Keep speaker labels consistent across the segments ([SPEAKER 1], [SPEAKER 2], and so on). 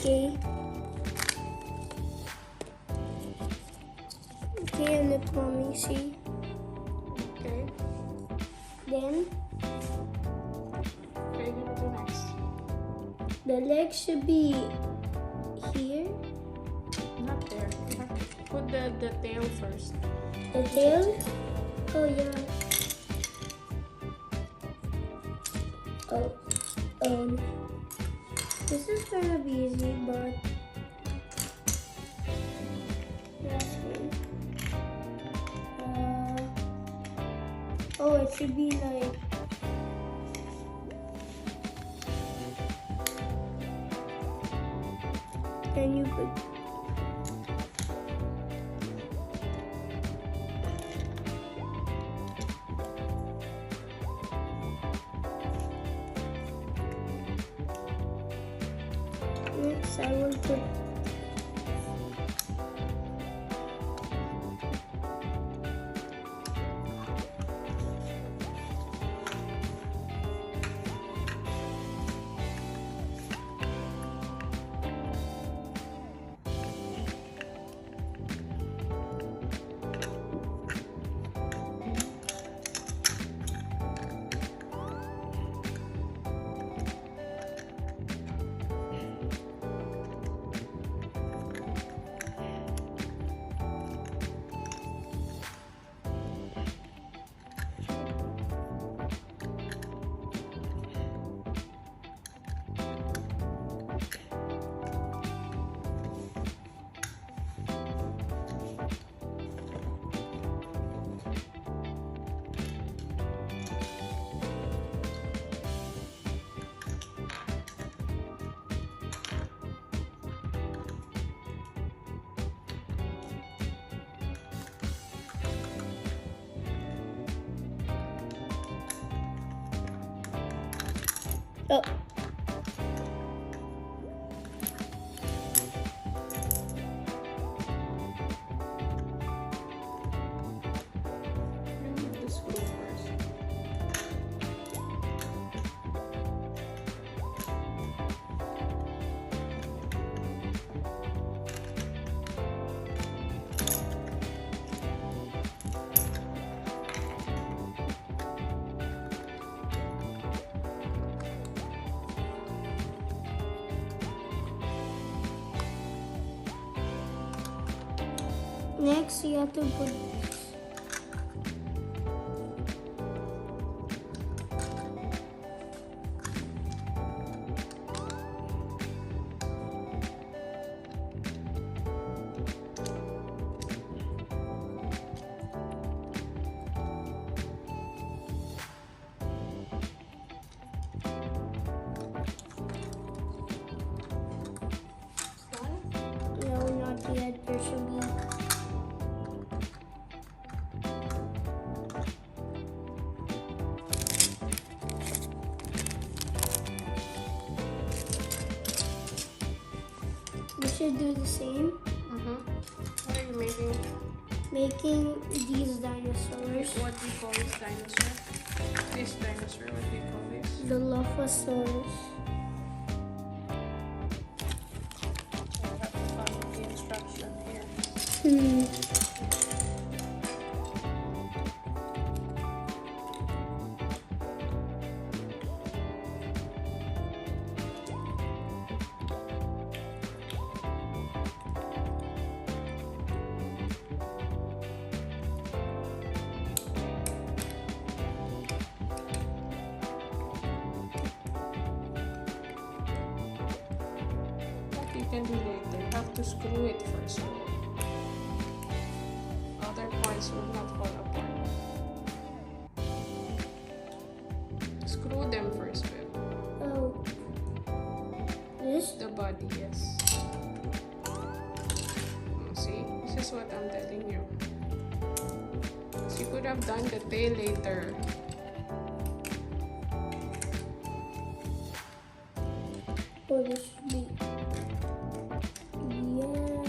[SPEAKER 1] Okay. Okay, and look, mommy, see?
[SPEAKER 2] Okay.
[SPEAKER 1] Then,
[SPEAKER 2] What are you gonna do next?
[SPEAKER 1] the leg should be here.
[SPEAKER 2] Not there. You have to put the tail first.
[SPEAKER 1] The tail? Oh, yeah. Oh, this is gonna be easy, but let's see. Oh, it should be like then you put next I will put oh.
[SPEAKER 2] Remove the screw first.
[SPEAKER 1] Next, you have to put no, not yet. There should be we should do the same.
[SPEAKER 2] What are you making?
[SPEAKER 1] Making these dinosaurs.
[SPEAKER 2] What do you call this dinosaur? This dinosaur, what do you call this?
[SPEAKER 1] The Lophosaurus.
[SPEAKER 2] I have to follow the instruction here. What you can do later, you have to screw it first. Other points will not fall apart. Screw them first, babe.
[SPEAKER 1] Oh. This?
[SPEAKER 2] The body, yes. See, this is what I'm telling you. So you could have done the tail later.
[SPEAKER 1] Oh, this should be. Yeah.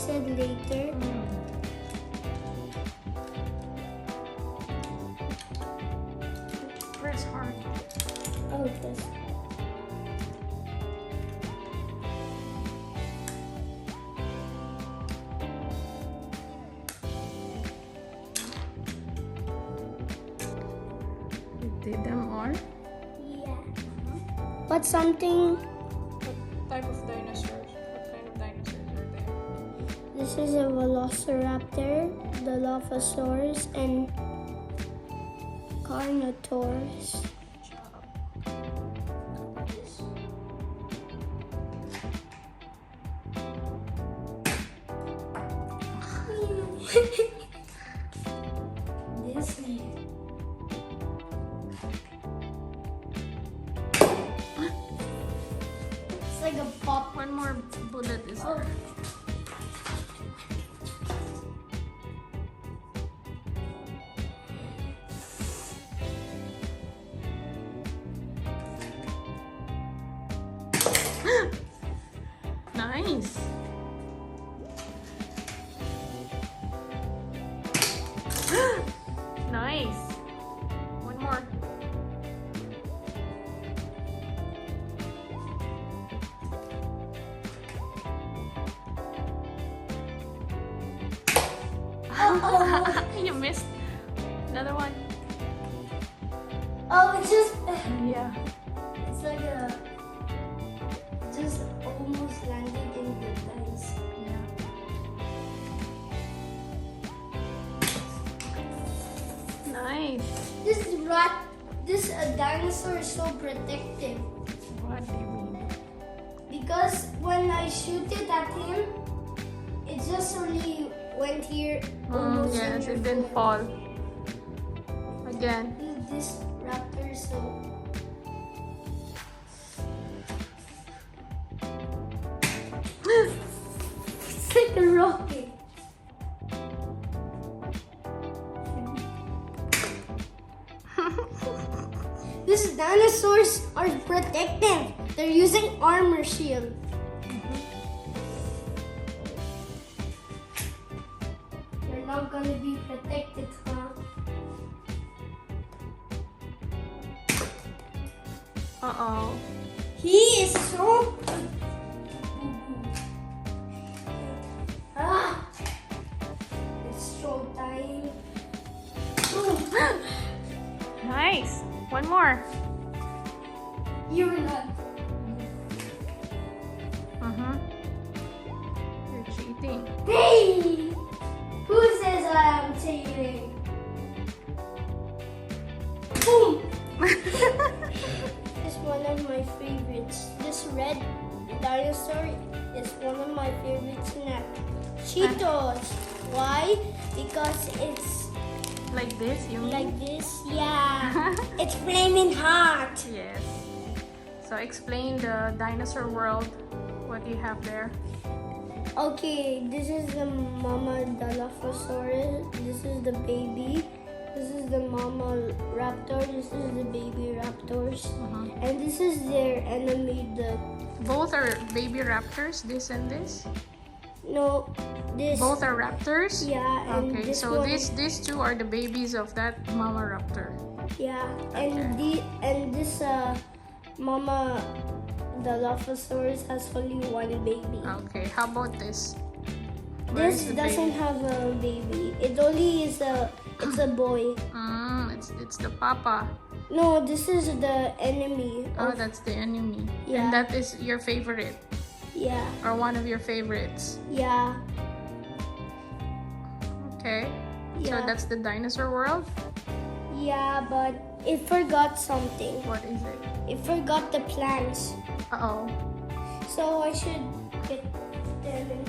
[SPEAKER 1] said later.
[SPEAKER 2] Press hard.
[SPEAKER 1] Oh, this.
[SPEAKER 2] You did them all?
[SPEAKER 1] Yeah. But something.
[SPEAKER 2] What type of dinosaurs? What kind of dinosaurs are there?
[SPEAKER 1] This is a velociraptor, Dilophosaurus, and Carnotaurus.
[SPEAKER 2] Good job.
[SPEAKER 1] This is. It's like a pop.
[SPEAKER 2] One more bullet is
[SPEAKER 1] Oh.
[SPEAKER 2] there. Nice. Nice. One more. You missed. Another one.
[SPEAKER 1] Oh, it's just.
[SPEAKER 2] Yeah.
[SPEAKER 1] It's like a. Just almost landed in the dice.
[SPEAKER 2] Yeah. Nice.
[SPEAKER 1] This dinosaur is so protective
[SPEAKER 2] What do you mean?
[SPEAKER 1] because when I shoot it at him, it just only went here. Almost in
[SPEAKER 2] Yes,
[SPEAKER 1] your
[SPEAKER 2] it didn't
[SPEAKER 1] foot.
[SPEAKER 2] fall. Again.
[SPEAKER 1] This raptor is so. It's like a rocket. These dinosaurs are protective. They're using armor shield. They're not gonna be protected, huh?
[SPEAKER 2] Uh-oh.
[SPEAKER 1] He is so. Ah! It's so time.
[SPEAKER 2] Nice. One more.
[SPEAKER 1] You're not.
[SPEAKER 2] You're cheating.
[SPEAKER 1] Hey! Who says I'm cheating? Boom! It's one of my favorites. This red dinosaur is one of my favorite snacks. Cheetos. Why? Because it's
[SPEAKER 2] Like this, you mean?
[SPEAKER 1] like this. Yeah. It's flaming hot.
[SPEAKER 2] Yes. So explain the dinosaur world. What do you have there?
[SPEAKER 1] Okay, this is the mama Dilophosaurus. This is the baby. This is the mama raptor. This is the baby raptors. And this is their enemy, the
[SPEAKER 2] Both are baby raptors, this and this?
[SPEAKER 1] no this
[SPEAKER 2] Both are raptors?
[SPEAKER 1] yeah and
[SPEAKER 2] Okay,
[SPEAKER 1] this
[SPEAKER 2] so
[SPEAKER 1] one,
[SPEAKER 2] these two are the babies of that mama raptor.
[SPEAKER 1] yeah and this mama Dilophosaurus has only one baby.
[SPEAKER 2] Okay, how about this? Where is
[SPEAKER 1] This
[SPEAKER 2] the
[SPEAKER 1] doesn't
[SPEAKER 2] baby?
[SPEAKER 1] have a baby. It only is it's a boy.
[SPEAKER 2] It's the papa.
[SPEAKER 1] No, this is the enemy.
[SPEAKER 2] Oh, that's the enemy.
[SPEAKER 1] Yeah.
[SPEAKER 2] And that is your favorite
[SPEAKER 1] Yeah,
[SPEAKER 2] or one of your favorites.
[SPEAKER 1] yeah,
[SPEAKER 2] Okay. So
[SPEAKER 1] Yeah.
[SPEAKER 2] that's the dinosaur world.
[SPEAKER 1] yeah, but it forgot something.
[SPEAKER 2] What is it?
[SPEAKER 1] It forgot the plants.
[SPEAKER 2] Uh-oh.
[SPEAKER 1] So I should get them in